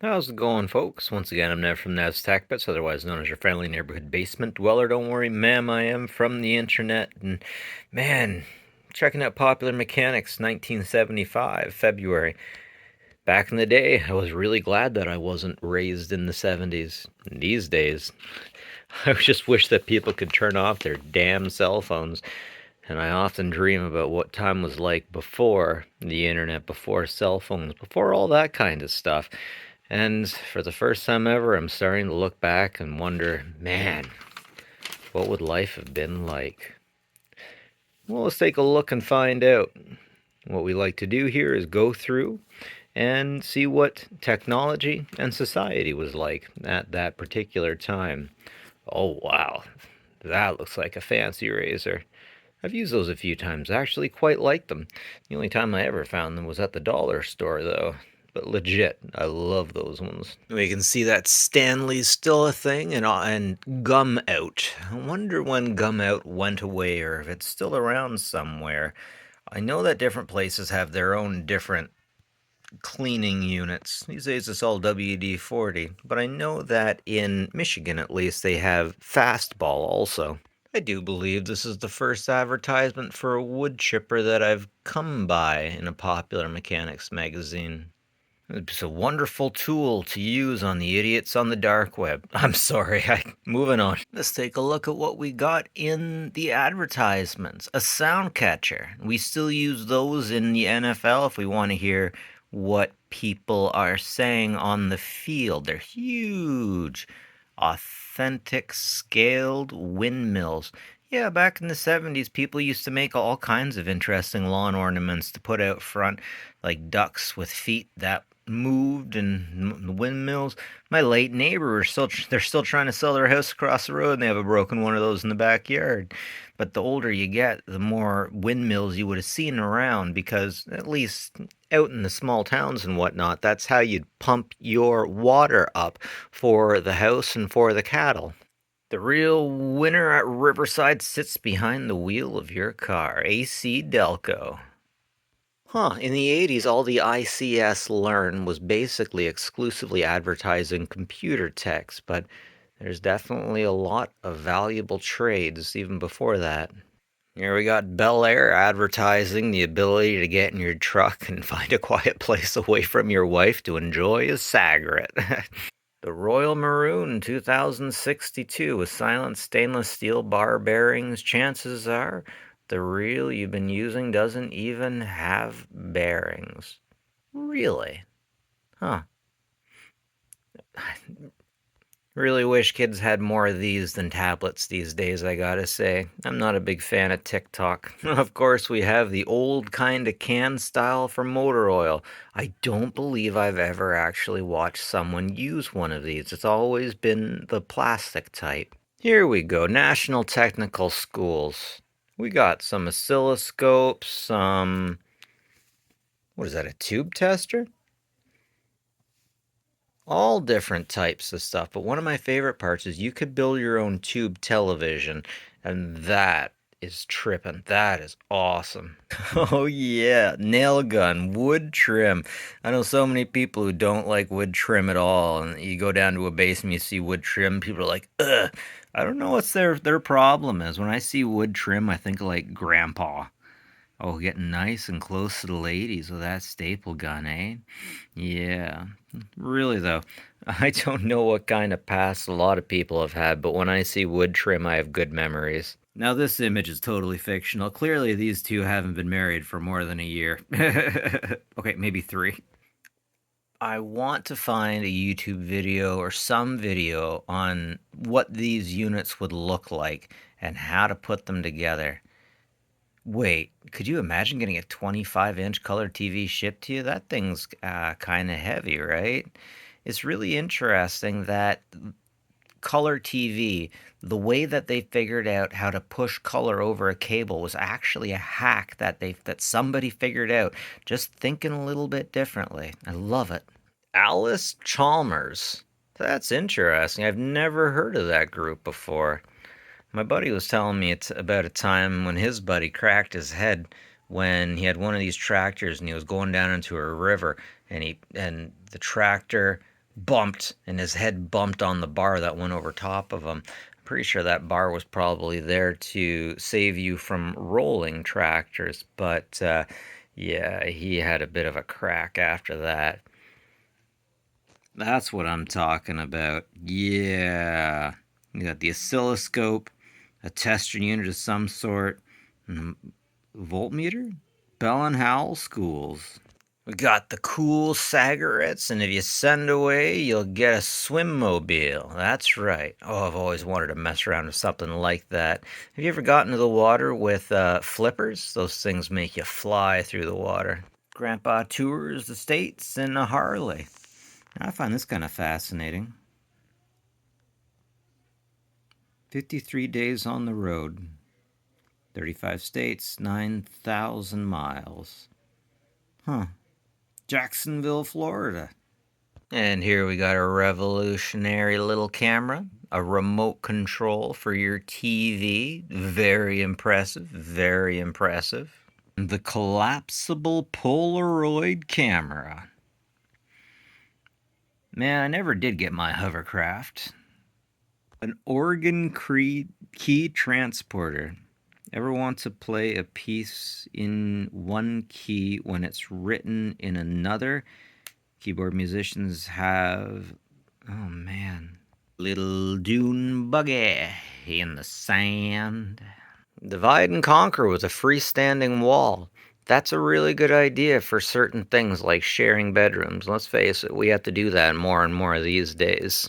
How's it going, folks? Once again, I'm Nev from Nev's Tech Bits, otherwise known as your friendly neighborhood basement dweller. Don't worry, ma'am, I am from the internet. And man, checking out Popular Mechanics 1975, February. Back in the day, I was really glad that I wasn't raised in the 70s. These days, I just wish that people could turn off their damn cell phones. And I often dream about what time was like before the internet, before cell phones, before all that kind of stuff. And for the first time ever, I'm starting to look back and wonder, man, what would life have been like? Well, let's take a look and find out. What we like to do here is go through and see what technology and society was like at that particular time. Oh, wow, that looks like a fancy razor. I've used those a few times. I actually quite like them. The only time I ever found them was at the dollar store, though. But legit, I love those ones. We can see that Stanley's still a thing, and Gum Out. I wonder when Gum Out went away or if it's still around somewhere. I know that different places have their own different cleaning units. These days it's all WD-40, but I know that in Michigan at least they have Fastball also. I do believe this is the first advertisement for a wood chipper that I've come by in a Popular Mechanics magazine. It's a wonderful tool to use on the idiots on the dark web. I'm sorry, moving on. Let's take a look at what we got in the advertisements. A sound catcher. We still use those in the NFL if we want to hear what people are saying on the field. They're huge. Authentic scaled windmills. Yeah, back in the 70s, people used to make all kinds of interesting lawn ornaments to put out front, like ducks with feet that moved and windmills. My late neighbor they're still trying to sell their house across the road and they have a broken one of those in the backyard. But the older you get, the more windmills you would have seen around, because at least out in the small towns and whatnot, that's how you'd pump your water up for the house and for the cattle. The real winner at Riverside sits behind the wheel of your car. AC Delco. In the 80s, all the ICS Learn was basically exclusively advertising computer techs, but there's definitely a lot of valuable trades even before that. Here we got Bel Air advertising the ability to get in your truck and find a quiet place away from your wife to enjoy a cigarette. The Royal Maroon 2062 with silent stainless steel bar bearings. Chances are the reel you've been using doesn't even have bearings. Really? Huh. Really wish kids had more of these than tablets these days, I gotta say. I'm not a big fan of TikTok. Of course, we have the old kind of can style for motor oil. I don't believe I've ever actually watched someone use one of these. It's always been the plastic type. Here we go, National Technical Schools. We got some oscilloscopes, what is that, a tube tester? All different types of stuff, but one of my favorite parts is you could build your own tube television, and that is tripping. That is awesome. Oh yeah, nail gun, wood trim. I know so many people who don't like wood trim at all, and you go down to a basement, you see wood trim, people are like, ugh. I don't know what's their problem is. When I see wood trim, I think of like grandpa. Oh, getting nice and close to the ladies with that staple gun, eh? Yeah. Really, though, I don't know what kind of past a lot of people have had, but when I see wood trim, I have good memories. Now, this image is totally fictional. Clearly, these two haven't been married for more than a year. Okay, maybe 3. I want to find a YouTube video or some video on what these units would look like and how to put them together. Wait, could you imagine getting a 25-inch color TV shipped to you? That thing's kind of heavy, right? It's really interesting that color TV, the way that they figured out how to push color over a cable was actually a hack that somebody figured out, just thinking a little bit differently. I love it. Alice Chalmers. That's interesting. I've never heard of that group before. My buddy was telling me it's about a time when his buddy cracked his head when he had one of these tractors and he was going down into a river, and the tractor bumped, and his head bumped on the bar that went over top of him. I'm pretty sure that bar was probably there to save you from rolling tractors, but yeah, he had a bit of a crack after that. That's what I'm talking about. Yeah. You got the oscilloscope, a tester unit of some sort, and a voltmeter? Bell and Howell schools. We got the cool cigarettes, and if you send away, you'll get a swim mobile. That's right. Oh, I've always wanted to mess around with something like that. Have you ever gotten to the water with flippers? Those things make you fly through the water. Grandpa tours the States in a Harley. I find this kind of fascinating. 53 days on the road, 35 states, 9,000 miles. Huh. Jacksonville, Florida. And here we got a revolutionary little camera, a remote control for your TV. Very impressive, very impressive. The collapsible Polaroid camera. Man, I never did get my hovercraft. An organ key transporter. Ever want to play a piece in one key when it's written in another? Keyboard musicians have, oh man, little dune buggy in the sand. Divide and conquer with a freestanding wall. That's a really good idea for certain things like sharing bedrooms. Let's face it, we have to do that more and more these days.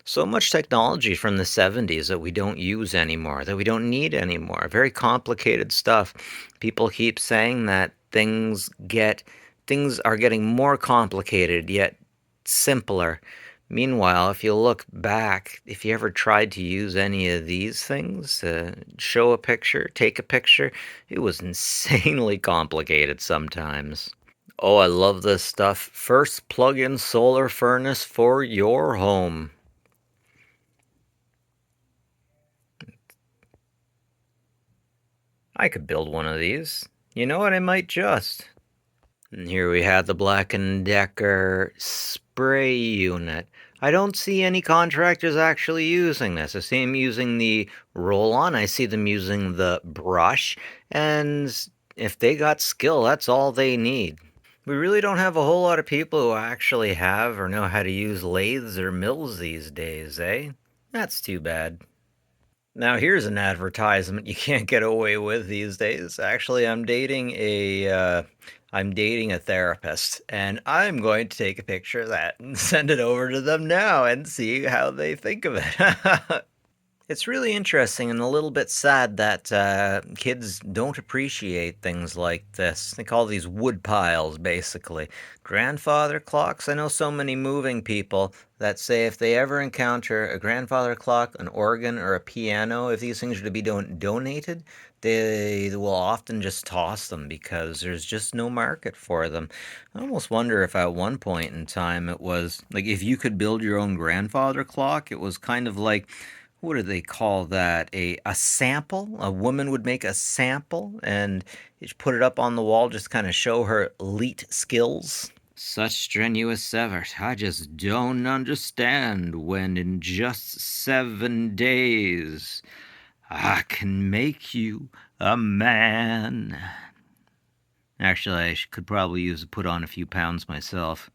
So much technology from the 70s that we don't use anymore, that we don't need anymore. Very complicated stuff. People keep saying that things are getting more complicated yet simpler. Meanwhile, if you look back, if you ever tried to use any of these things, show a picture, take a picture, it was insanely complicated sometimes. Oh, I love this stuff. First plug-in solar furnace for your home. I could build one of these. You know what? I might just. And here we have the Black& Decker spray unit. I don't see any contractors actually using this. I see them using the roll-on. I see them using the brush. And if they got skill, that's all they need. We really don't have a whole lot of people who actually have or know how to use lathes or mills these days, eh? That's too bad. Now here's an advertisement you can't get away with these days. Actually, I'm dating a therapist, and I'm going to take a picture of that and send it over to them now and see how they think of it. It's really interesting and a little bit sad that kids don't appreciate things like this. They call these wood piles, basically. Grandfather clocks. I know so many moving people that say if they ever encounter a grandfather clock, an organ, or a piano, if these things are to be donated, they will often just toss them because there's just no market for them. I almost wonder if at one point in time it was like if you could build your own grandfather clock, it was kind of like what do they call that? A sample? A woman would make a sample and put it up on the wall, just kind of show her elite skills. Such strenuous effort. I just don't understand when in just 7 days I can make you a man. Actually, I could probably use to put on a few pounds myself.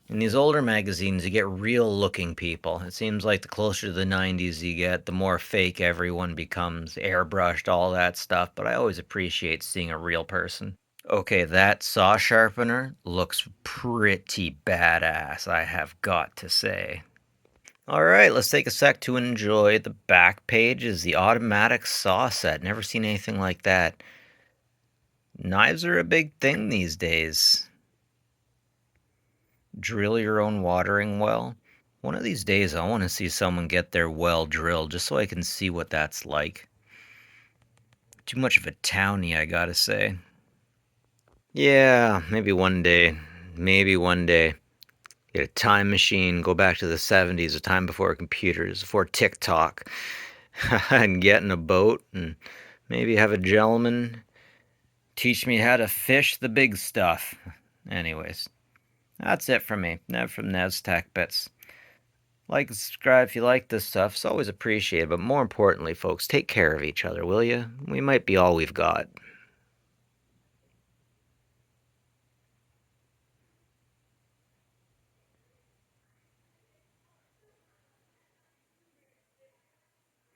In these older magazines, you get real looking people. It seems like the closer to the 90s you get, the more fake everyone becomes, airbrushed, all that stuff, but I always appreciate seeing a real person. Okay, that saw sharpener looks pretty badass, I have got to say. Alright, let's take a sec to enjoy the back pages, the automatic saw set. Never seen anything like that. Knives are a big thing these days. Drill your own watering well. One of these days, I want to see someone get their well drilled just so I can see what that's like. Too much of a townie, I gotta say. Yeah, maybe one day. Maybe one day. Get a time machine, go back to the 70s, a time before computers, before TikTok, and get in a boat and maybe have a gentleman teach me how to fish the big stuff. Anyways. That's it from me. Nev from Nev's Tech Bits. Like and subscribe if you like this stuff. It's always appreciated, but more importantly, folks, take care of each other, will you? We might be all we've got.